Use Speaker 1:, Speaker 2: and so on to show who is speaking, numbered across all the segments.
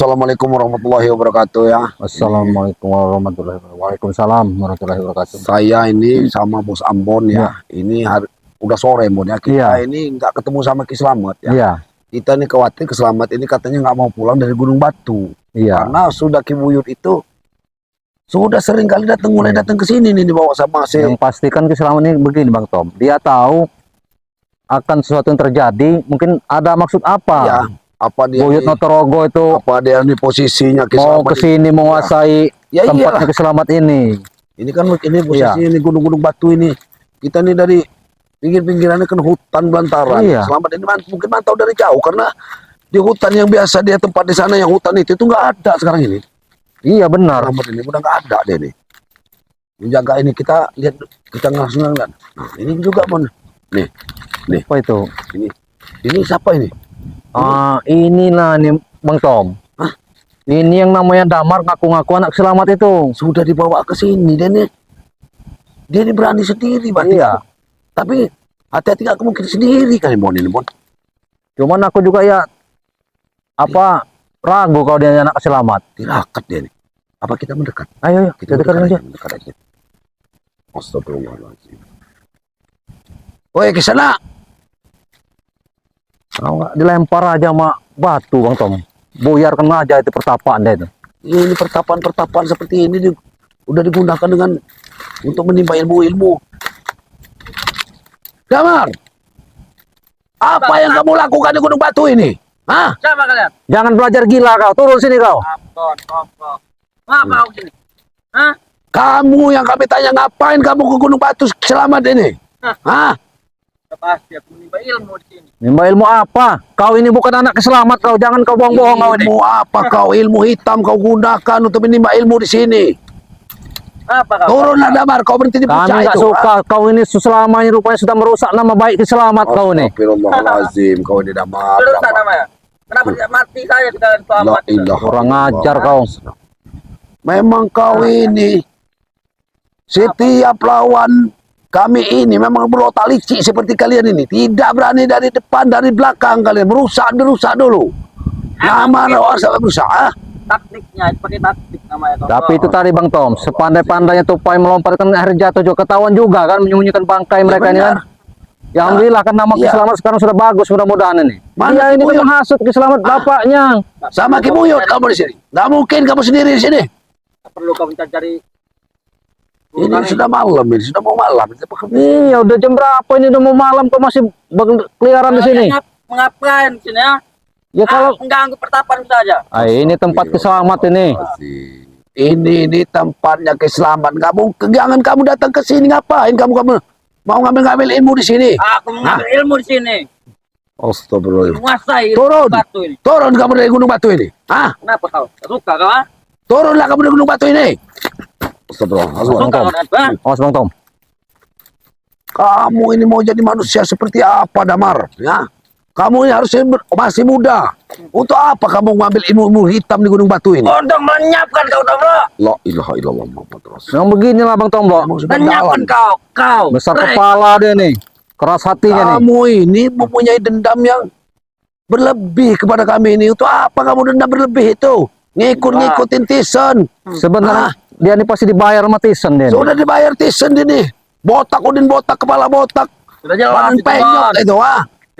Speaker 1: Assalamualaikum warahmatullahi wabarakatuh ya.
Speaker 2: Assalamualaikum warahmatullahi wabarakatuh. Waalaikumsalam warahmatullahi wabarakatuh.
Speaker 1: Saya ini sama Bos Ambon ya. Ini udah sore Ambon ya. Kita ini nggak ketemu sama Ki Slamet ya.
Speaker 2: Iya.
Speaker 1: Kita ini khawatir Ki Slamet ini katanya nggak mau pulang dari Gunung Batu.
Speaker 2: Iya.
Speaker 1: Karena sudah Ki Buyut itu sudah sering kali mulai datang ke sini nih dibawa sama si.
Speaker 2: Yang pastikan Ki Slamet ini begini Bang Tom. Dia tahu akan sesuatu yang terjadi. Mungkin ada maksud apa?
Speaker 1: Ya. Apa dia
Speaker 2: Buyut Notorogo itu?
Speaker 1: Apa dia di posisinya Ki
Speaker 2: mau
Speaker 1: Slamet
Speaker 2: kesini menguasai tempatnya Ki Slamet ini?
Speaker 1: Ini kan ini posisi ini gunung-gunung Batu ini. Kita nih dari pinggir-pinggirannya kan hutan belantaran. Slamet ini mungkin mantau dari jauh karena di hutan yang biasa dia tempat di sana yang hutan itu nggak ada sekarang ini.
Speaker 2: Iya benar.
Speaker 1: Slamet ini udah nggak ada deh nih. Menjaga ini kita lihat kita langsung lihat. Nah, ini juga Mon. Nih.
Speaker 2: Apa itu?
Speaker 1: Ini siapa ini?
Speaker 2: Inilah nih Bang Tom.
Speaker 1: Hah?
Speaker 2: Ini yang namanya Damar ngaku-ngaku anak Slamet itu.
Speaker 1: Sudah dibawa ke sini dan dia ini berani sendiri berarti. Iya. Tapi hati-hati gak mungkin sendiri kan Mon ini Mon.
Speaker 2: Cuman aku juga ya ragu kalau dia anak Slamet.
Speaker 1: Tirakat dia nih. Apa kita mendekat?
Speaker 2: Ayo kita dekat aja.
Speaker 1: Mendekat aja. Astagfirullahaladzim. Woi ke sana.
Speaker 2: Kalau nggak dilempar aja sama batu Bang Tom, buyarkan aja itu pertapaan deh itu.
Speaker 1: Ini pertapaan seperti ini udah digunakan dengan untuk menimba ilmu-ilmu. Damar, apa yang kamu lakukan di Gunung Batu ini? Hah?
Speaker 3: Siapa kalian?
Speaker 2: Jangan belajar gila kau, turun sini kau.
Speaker 3: Ngapa kau sini? Hah?
Speaker 1: Kamu yang kami tanya ngapain kamu ke Gunung Batu Slamet ini? Hah?
Speaker 3: Pasti aku menimba ilmu di sini.
Speaker 2: Menimba ilmu apa? Kau ini bukan anak Slamet kau, jangan kau bohong-bohong kau ini.
Speaker 1: Ilmu apa kau? Ilmu hitam kau gunakan untuk menimba ilmu di sini.
Speaker 3: Apa kau?
Speaker 1: Turunlah Damar, kau berhenti di puncak itu.
Speaker 2: Kami nggak suka kau ini selama ini rupanya sudah merusak nama baik Slamet kau ini.
Speaker 1: Astagfirullahaladzim, kau ini Damar.
Speaker 3: Merusak namanya. Kenapa tidak mati saya kita selamat?
Speaker 2: Kurang ajar kau.
Speaker 1: Memang kau ini setiap lawan kami ini memang berotak licik seperti kalian ini. Tidak berani dari depan, dari belakang kalian. Merusak dulu. Nama lawan sampai merusak.
Speaker 3: Taktiknya, pakai taktik namanya.
Speaker 2: Tapi itu tadi Bang Tom, sepandai-pandainya tupai melomparkan air jatuh juga ketahuan juga kan menyembunyikan bangkai mereka ini kan. Ya alhamdulillah kan nama Ki Slamet sekarang sudah bagus mudah-mudahan ini. Dia ini kan menghasut Ki Slamet bapaknya.
Speaker 1: Sama Ki Buyut kamu di sini. Nggak mungkin kamu sendiri di sini.
Speaker 3: Perlu kamu cari.
Speaker 1: Ini sudah malam ini, sudah mau malam.
Speaker 2: Iya, udah jam berapa ini udah mau malam kok masih berkeliaran di sini?
Speaker 3: Mengapain di sini ya?
Speaker 2: Ya kalau
Speaker 3: mengganggu pertapaan saja.
Speaker 1: Iya.
Speaker 2: Ini tempat Ki Slamet ini.
Speaker 1: Ini tempatnya Ki Slamet. Jangan kamu datang ke sini ngapain? Kamu mau ngambil ilmu di sini?
Speaker 3: Aku mengambil ilmu di sini.
Speaker 1: Astagfirullah.
Speaker 3: Menguasai batu ini.
Speaker 1: Turun kamu dari Gunung Batu ini. Hah?
Speaker 3: Kenapa kau? Suka kau?
Speaker 1: Turunlah kamu dari Gunung Batu ini. Astagfirullah.
Speaker 2: Awas Bang Tom.
Speaker 1: Kamu ini mau jadi manusia seperti apa Damar? Ya. Kamu ini harusnya masih muda. Untuk apa kamu mengambil ilmu hitam di Gunung Batu ini?
Speaker 3: Untuk menyiapkan kau Bro.
Speaker 1: La ilaha illallah Muhammad Rasul.
Speaker 2: Yang beginilah Bang Tom Bro.
Speaker 3: Menyiapkan kau.
Speaker 2: Besar kepala dia nih. Keras hatinya nih.
Speaker 1: Kamu ini mempunyai dendam yang berlebih kepada kami ini. Untuk apa kamu dendam berlebih itu? Ngikutin Tison.
Speaker 2: Sebenarnya dia ini pasti dibayar sama Tison dia.
Speaker 1: Sudah dibayar Tison dia nih. Botak kepala botak.
Speaker 3: Sudah jelas
Speaker 1: penyok itu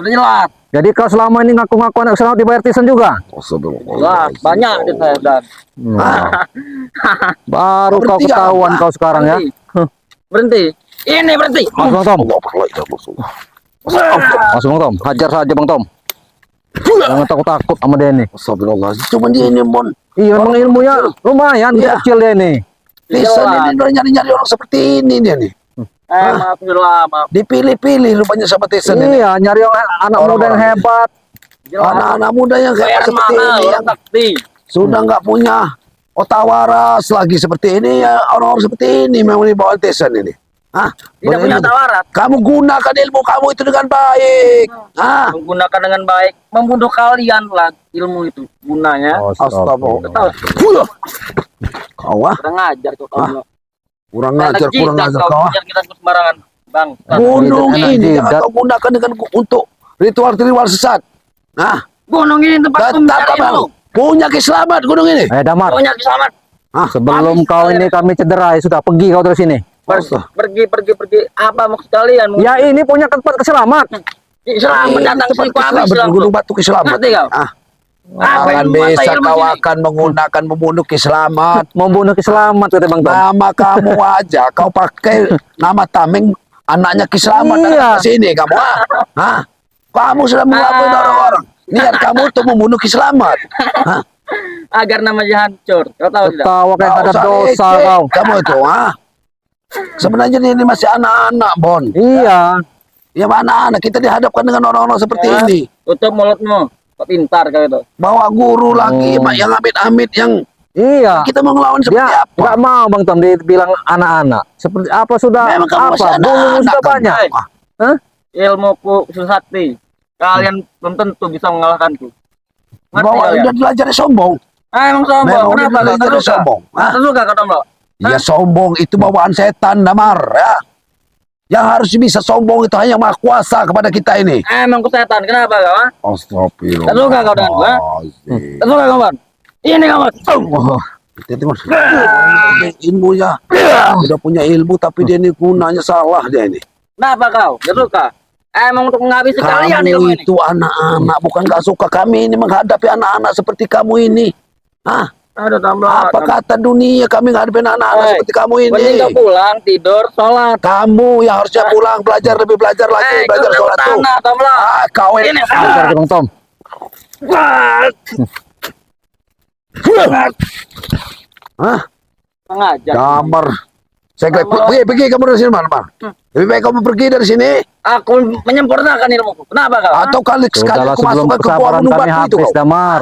Speaker 3: Sudah jelas.
Speaker 2: Jadi kalau selama ini ngaku-ngaku anak Slamet dibayar Tison juga?
Speaker 3: Jelas, banyak di saya dan.
Speaker 2: Baru kau ketahuan kau sekarang ya.
Speaker 3: Berhenti. Ini berhenti.
Speaker 2: Mas Bang Tom. Mas Bang Tom, hajar saja Bang Tom. Jangan takut-takut sama dia ini.
Speaker 1: Astagfirullah. Cuma dia ini Mon.
Speaker 2: Iya memang ilmunya lumayan kecil dia ini.
Speaker 1: Tison ini udah nyari-nyari orang seperti ini dia nih.
Speaker 3: Maaf.
Speaker 1: Dipilih-pilih rupanya sama Tison ini.
Speaker 2: Iya, nyari anak muda yang hebat.
Speaker 1: Anak-anak muda yang kayak seperti ini yang sudah nggak punya otak waras lagi seperti ini ya, orang-orang seperti ini memang dibawa Tison ini.
Speaker 3: Tidak punya otak waras.
Speaker 1: Kamu gunakan ilmu kamu itu dengan baik.
Speaker 3: Menggunakan dengan baik, membunuh kalian lah ilmu itu gunanya.
Speaker 1: Astagfirullah. Kau
Speaker 3: Kurang ajar kau.
Speaker 1: Kurang ajar kau.
Speaker 3: Kita sembarangan, Bang.
Speaker 1: Gunung ini jangan kau gunakan untuk ritual-ritual sesat.
Speaker 3: Gunung ini tempat mencari ilmu.
Speaker 1: Punya Kiselamat gunung ini.
Speaker 2: Damar,
Speaker 3: Pokoknya selamat.
Speaker 1: Hah?
Speaker 2: sebelum kau ini kami cedera, ya sudah pergi kau dari sini.
Speaker 3: Pergi. Apa maksud kalian?
Speaker 2: Ya ini punya tempat keselamat.
Speaker 3: Selamat datang
Speaker 1: Tempat
Speaker 3: sini ku habis
Speaker 1: Kiselamat,
Speaker 3: selamat.
Speaker 1: Gunung Batu Kiselamat.
Speaker 3: Ngerti kau?
Speaker 1: Ah.
Speaker 3: Apa
Speaker 1: Akan
Speaker 3: yang menguasai
Speaker 1: bisa
Speaker 3: ilmu
Speaker 1: kau
Speaker 3: sini?
Speaker 1: akan menggunakan membunuh Kiselamat.
Speaker 2: Membunuh keselamat kata Bang Tom.
Speaker 1: Nama kamu aja kau pakai nama tameng anaknya Kiselamat
Speaker 2: Iya.
Speaker 1: datang ke sini kamu. Hah? Kamu sudah mengakui orang-orang. Niat kamu untuk membunuh Kiselamat. Hah?
Speaker 3: Agar namanya hancur. Kau tahu tidak?
Speaker 2: Ketawa kayak
Speaker 1: Kau
Speaker 2: ada
Speaker 1: usah
Speaker 2: dosa
Speaker 1: leceh.
Speaker 2: kau.
Speaker 1: Kamu itu, sebenarnya ini masih anak-anak, Bon.
Speaker 2: Iya.
Speaker 1: Ya anak-anak kita dihadapkan dengan orang-orang seperti
Speaker 3: Ya.
Speaker 1: ini.
Speaker 3: Tutup mulutmu. Kau pintar kau itu.
Speaker 1: Bawa guru lagi,
Speaker 2: Oh.
Speaker 1: yang amit-amit yang
Speaker 2: Iya.
Speaker 1: kita mau ngelawan seperti
Speaker 2: Dia
Speaker 1: apa?
Speaker 2: nggak mau Bang Tom dibilang anak-anak. Seperti apa sudah
Speaker 1: Memang kamu masih
Speaker 2: apa? Bulu
Speaker 1: anak-anak,
Speaker 2: sudah
Speaker 1: kamu.
Speaker 2: banyak.
Speaker 1: Ah,
Speaker 2: Hah?
Speaker 3: Ilmuku susati. Kalian belum tentu bisa mengalahkanku. Ngerti
Speaker 1: Bawa
Speaker 3: kalian?
Speaker 1: udah belajar sombong.
Speaker 3: Emang sombong.
Speaker 1: Memang
Speaker 3: Kenapa
Speaker 1: udah
Speaker 3: kau tak
Speaker 1: belajar
Speaker 3: suka?
Speaker 1: sombong.
Speaker 3: Tak suka kau Tomlo?
Speaker 1: Ya sombong itu bawaan setan, Damar, ya. Yang harus bisa sombong itu hanya Maha Kuasa kepada kita ini.
Speaker 3: Emang ku setan. Kenapa kau?
Speaker 1: Astagfirullah.
Speaker 3: Tak suka kau dan gua? Tak suka kau Bon? Ini kau Bon.
Speaker 1: Oh, itu Mas. Ilmu ya. Udah punya ilmu tapi dia ini gunanya salah dia ini.
Speaker 3: Kenapa kau? Tak suka? Emang untuk menghabisi kalian ilmu
Speaker 1: Kamu
Speaker 3: ini.
Speaker 1: itu anak-anak, bukan gak suka kami ini menghadapi anak-anak seperti kamu ini. Hah?
Speaker 3: Aduh Tomlo.
Speaker 1: Apa kata dunia kami menghadapi anak-anak
Speaker 3: Hei,
Speaker 1: seperti kamu
Speaker 3: Mending
Speaker 1: ini?
Speaker 3: kau pulang, tidur, sholat.
Speaker 1: Kamu yang harusnya pulang belajar lebih belajar lagi, belajar sholat tuh.
Speaker 3: tanah, Tomlo.
Speaker 1: Kau ini.
Speaker 3: Ini.
Speaker 2: Ajar Bang Tom.
Speaker 1: Hah?
Speaker 3: Pengajar.
Speaker 1: Damar. Saya pergi kamu dari sini, Mar. Lebih baik kamu pergi dari sini.
Speaker 3: Aku menyempurnakan ilmuku. Kenapa kau?
Speaker 1: Atau kali sekali
Speaker 2: Sudahlah
Speaker 1: aku
Speaker 2: sebelum
Speaker 1: masukkan ke gua
Speaker 2: kesabaran
Speaker 1: gunung
Speaker 2: kami
Speaker 1: batu itu
Speaker 2: habis
Speaker 1: kau.
Speaker 2: Damar.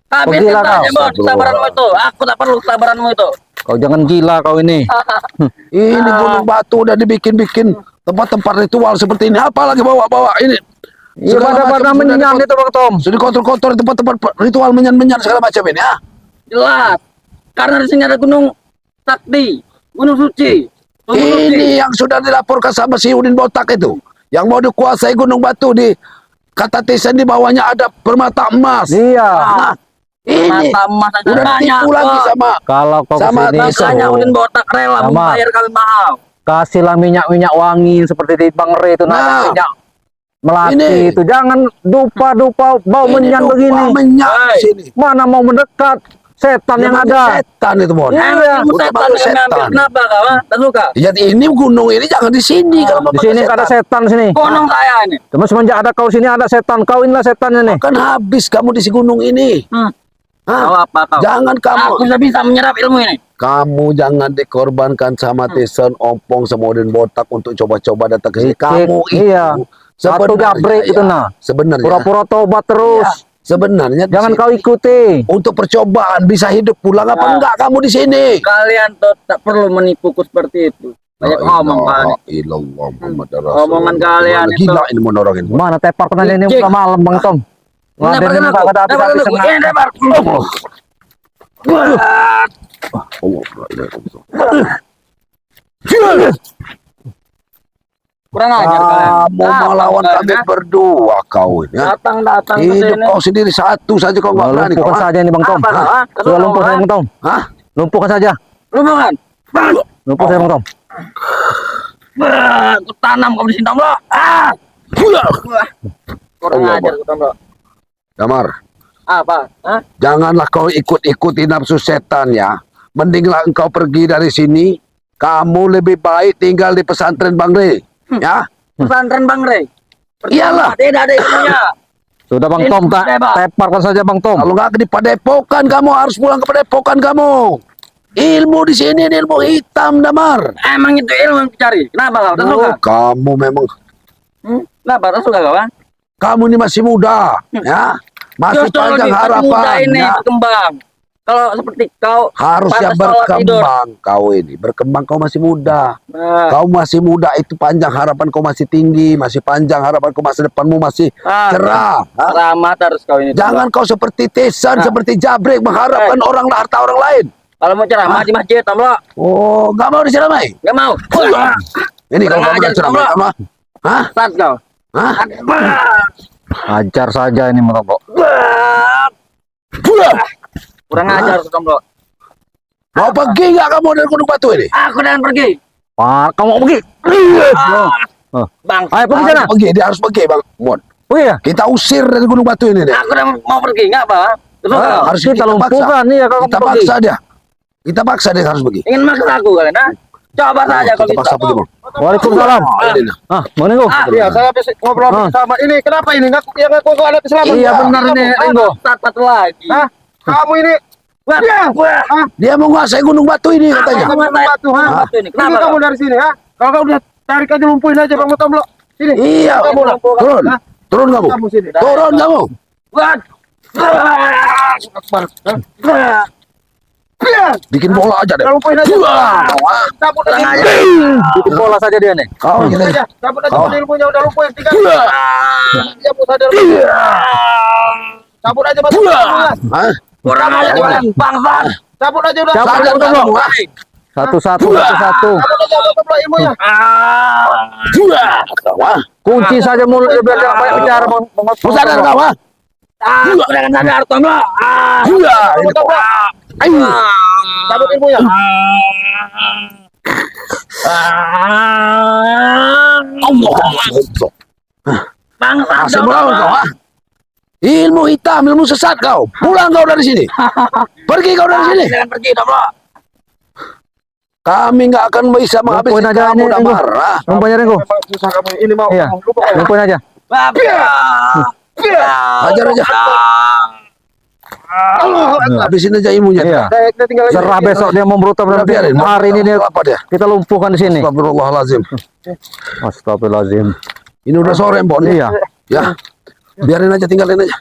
Speaker 3: Habisin
Speaker 2: Pergilah
Speaker 3: saja,
Speaker 2: kau.
Speaker 3: Bon, kesabaranmu itu. Aku tak perlu kesabaranmu itu.
Speaker 2: Kau jangan gila kau ini.
Speaker 1: Ini gunung batu udah dibikin-bikin tempat-tempat ritual seperti ini. Apalagi bawa-bawa ini.
Speaker 2: Iya
Speaker 1: Segala
Speaker 2: pada
Speaker 1: macam sudah
Speaker 2: menyan itu Bang Tom.
Speaker 1: Sudah kotor-kotor tempat-tempat ritual menyan-menyan segala macam ini ya.
Speaker 3: Jelas. Karena di sini ada gunung sakti, gunung suci. Gunung suci.
Speaker 1: Ini yang sudah dilaporkan sama si Udin Botak itu. Yang mau dikuasai gunung batu di kata Tisen di bawahnya ada permata emas.
Speaker 2: Iya.
Speaker 1: Nah, ini
Speaker 3: Mata emas aja
Speaker 1: udah
Speaker 3: banyak.
Speaker 1: ditipu lagi
Speaker 3: Bon.
Speaker 1: sama
Speaker 2: Kalau kau
Speaker 1: Sama
Speaker 2: kesini
Speaker 1: Tisa.
Speaker 3: Makanya
Speaker 2: tuh,
Speaker 3: Udin Botak rela
Speaker 2: Sama.
Speaker 3: membayar kali mahal.
Speaker 2: kasihlah minyak-minyak wangi seperti di Bang Re itu
Speaker 1: Nah.
Speaker 2: nah, minyak melati
Speaker 1: Ini.
Speaker 2: itu. Jangan dupa-dupa bau menyan
Speaker 1: dupa
Speaker 2: begini.
Speaker 1: menyan di
Speaker 3: Hai.
Speaker 1: sini.
Speaker 2: Mana mau mendekat setan yang
Speaker 1: Memang
Speaker 2: ada.
Speaker 1: setan itu, Bon.
Speaker 2: Iya.
Speaker 3: Ilmu
Speaker 1: Udah
Speaker 3: setan
Speaker 1: panggil
Speaker 3: yang ngambil.
Speaker 1: setan.
Speaker 3: Kenapa kau? Tak suka?
Speaker 1: Jadi ini gunung ini jangan di sini kalau mau
Speaker 2: Di
Speaker 1: pakai
Speaker 2: sini nggak ada setan sini.
Speaker 3: Gunung saya ini.
Speaker 2: Cuma semenjak ada kau sini ada setan. Kau inilah setannya nih.
Speaker 1: Kan habis kamu di si gunung ini. Hah?
Speaker 3: Kau apa kau?
Speaker 1: Jangan kamu.
Speaker 3: Aku sudah bisa menyerap ilmu ini.
Speaker 1: Kamu jangan dikorbankan sama Tison, Ompong, sama Udin Botak untuk coba-coba datang ke sini. Kamu itu
Speaker 2: Iya. Satu jabrik itu nah.
Speaker 1: Sebenarnya.
Speaker 2: Pura-pura tobat terus.
Speaker 1: Sebenarnya di
Speaker 2: Jangan
Speaker 1: sini
Speaker 2: kau ikuti.
Speaker 1: untuk percobaan bisa hidup pulang apa
Speaker 3: Ah.
Speaker 1: enggak kamu di sini?
Speaker 3: Kalian tuh tak perlu menipuku seperti itu. Banyak omong kalian.
Speaker 1: Ilallah Muhammad
Speaker 3: Omongan kalian itu.
Speaker 1: Gila ini menorongin.
Speaker 2: Mana tepar pernah ini
Speaker 3: Cik.
Speaker 2: udah malam Bang Tom. Ngadenin
Speaker 3: Leparkan
Speaker 2: nggak
Speaker 3: aku.
Speaker 2: ada habis-habis
Speaker 3: Leparkan aku.
Speaker 2: senang.
Speaker 3: Ini lebar. Kurang ajar kalian.
Speaker 1: Kamu melawan
Speaker 3: Datang,
Speaker 1: kami
Speaker 3: ya.
Speaker 1: berdua kau ini. Ya?
Speaker 3: Datang ke
Speaker 1: Hidup
Speaker 3: sini.
Speaker 1: kau sendiri satu saja kau nggak berani kau.
Speaker 2: Lumpuhkan saja ini Bang Tom.
Speaker 3: Apa, kau, ha?
Speaker 2: Sudah lumpuh saya Bang Tom.
Speaker 1: Hah?
Speaker 2: Lumpuhkan saja.
Speaker 3: Lumbungan.
Speaker 2: Lumpuh saya Bang Tom.
Speaker 3: Aku tanam kamu di sini, Tomlo. Kurang
Speaker 1: Allah,
Speaker 3: ajar, Tomlo.
Speaker 1: Damar,
Speaker 3: Apa? Hah?
Speaker 1: janganlah kau ikut-ikuti nafsu setan ya. Mendinglah engkau pergi dari sini. Kamu lebih baik tinggal di pesantren Bang Re. Ya?
Speaker 3: Pesantren Bang Rey.
Speaker 1: Iyalah.
Speaker 3: Tidak ada ilmunya.
Speaker 2: Sudah Bang
Speaker 3: Ini
Speaker 2: Tom,
Speaker 3: bebas.
Speaker 2: teparkan saja Bang Tom.
Speaker 1: Kalau nggak di Padepokan kamu harus pulang ke Padepokan kamu. Ilmu di sini ilmu hitam, Damar.
Speaker 3: Emang itu ilmu yang dicari. Kenapa kau? Tak suka?
Speaker 1: Oh, kamu memang
Speaker 3: Kenapa? Tak suka kau? Ha?
Speaker 1: kamu ini masih muda, ya. Masih
Speaker 3: Justru
Speaker 1: panjang
Speaker 3: lebih muda ini
Speaker 1: harapannya.
Speaker 3: berkembang. Kalau seperti kau
Speaker 1: Harusnya
Speaker 3: pantas sholat tidur.
Speaker 1: berkembang kau ini. Berkembang kau masih muda.
Speaker 3: Nah,
Speaker 1: Kau masih muda itu panjang harapan kau masih tinggi, masih panjang harapan kau masa depanmu masih cerah. Ha?
Speaker 3: ramah terus kau ini.
Speaker 1: Jangan kau seperti Tesan, seperti Jabrik mengharapkan orang harta orang lain.
Speaker 3: Kalau mau ceramah di masjid, Tomlo.
Speaker 1: Oh, nggak mau diceramai.
Speaker 3: Gak mau.
Speaker 1: Ini kalau
Speaker 3: Kurang
Speaker 1: kamu
Speaker 3: ajar,
Speaker 1: diceramai,
Speaker 3: Tomlo.
Speaker 1: kamu, hah?
Speaker 3: Sat kau.
Speaker 1: Hah?
Speaker 2: Ajar saja ini Bang Tom.
Speaker 1: Buah.
Speaker 3: Kurang ajar kamu.
Speaker 1: Mau pergi nggak kamu dari Gunung Batu ini?
Speaker 3: Aku dan pergi.
Speaker 2: Pak, kamu mau pergi?
Speaker 3: Bang,
Speaker 2: Ayo pergi sana.
Speaker 1: Harus pergi, dia harus pergi Bang Mon.
Speaker 2: Pergi ya?
Speaker 1: Kita usir dari Gunung Batu ini deh.
Speaker 3: aku dan mau pergi enggak, Bang? Betul,
Speaker 2: Ah,
Speaker 3: Bang?
Speaker 1: Harus
Speaker 2: kita lumpuhkan nih ya kalau
Speaker 1: Kita
Speaker 2: kamu pergi.
Speaker 1: paksa dia. Kita paksa dia harus pergi.
Speaker 3: Ingin maksa aku kalian, ha? Coba saja kalau
Speaker 1: Kita paksa
Speaker 3: bisa.
Speaker 1: pergi Bang.
Speaker 2: Waalaikumsalam.
Speaker 1: Ini nah.
Speaker 2: Ah, mana Ringo?
Speaker 4: Iya, saya habis ngobrol
Speaker 2: Ah.
Speaker 4: sama ini. Kenapa ini? Yang ngaku ada selamat.
Speaker 2: Iya benar ini Ringo.
Speaker 3: Satu lagi.
Speaker 4: Hah? Kamu ini
Speaker 3: Wah, wah.
Speaker 1: Dia menguasai Gunung Batu ini katanya.
Speaker 3: Kamu
Speaker 4: batu, ha?
Speaker 3: Batu ini.
Speaker 4: Pergi
Speaker 3: Kenapa?
Speaker 4: kamu dari sini, ha? Kalau kamu udah tarik aja lumpuhin aja Bang Tomblo. Sini.
Speaker 1: Iya,
Speaker 4: Kamu lah.
Speaker 1: turun.
Speaker 4: Hah?
Speaker 1: Turun kamu.
Speaker 4: Kamu sini.
Speaker 1: Turun kamu.
Speaker 3: Wah.
Speaker 1: Bikin bola aja deh.
Speaker 4: Lumpuhin aja.
Speaker 1: Wah.
Speaker 4: Cabut
Speaker 3: Kurang
Speaker 4: aja.
Speaker 3: ajar.
Speaker 2: Bikin bola saja dia nih.
Speaker 1: Kau
Speaker 4: Cabut
Speaker 1: gini.
Speaker 4: aja. Cabut aja.
Speaker 1: Oh.
Speaker 4: Ilmunya udah lumpuhin. Tinggal.
Speaker 1: Wah.
Speaker 4: Cabut aja. Cabut aja batu.
Speaker 1: Hah?
Speaker 3: Kurang ajar kalian, bangsat.
Speaker 4: Cabut aja udah.
Speaker 2: Cabut.
Speaker 1: Sadar kamu. Wah.
Speaker 2: Satu-satu, satu-satu.
Speaker 4: Cabut aja Bang Tomblo ilmunya.
Speaker 1: Wah.
Speaker 2: Kunci saja mulut dia biar jangan banyak bicara.
Speaker 1: Kau sadar kau, ha?
Speaker 3: Aku dengan sadar, Tomblo.
Speaker 1: Ini kau. Ayo.
Speaker 4: Cabut ilmunya.
Speaker 1: Allah.
Speaker 3: Bangsat.
Speaker 1: Masih melawan kau, ha? Ilmu hitam, ilmu sesat kau. Pulang kau dari sini. Pergi kau dari sini.
Speaker 3: Jangan pergi, Tomblo.
Speaker 1: Kami nggak akan bisa menghabisi
Speaker 2: Lumpuhin aja
Speaker 1: kamu
Speaker 2: ini,
Speaker 1: udah
Speaker 2: Ringo.
Speaker 1: marah.
Speaker 2: Lumpuhin aja Ringo.
Speaker 4: Memang susah kamu ini mau.
Speaker 2: Iya.
Speaker 4: Lupa kamu.
Speaker 2: Lumpuhin aja.
Speaker 1: Ajar aja. Habisin aja ilmunya.
Speaker 2: Iya.
Speaker 4: Kita tinggal lagi.
Speaker 2: Serah besok dia mau brutal
Speaker 1: Udah biarin.
Speaker 2: hari ini dia
Speaker 1: apa dia?
Speaker 2: kita lumpuhkan di sini.
Speaker 1: Astagfirullahaladzim.
Speaker 2: Astagfirullahaladzim.
Speaker 1: Ini udah sore, Bon.
Speaker 2: Iya.
Speaker 1: Ya. Biarin aja, tinggalin aja.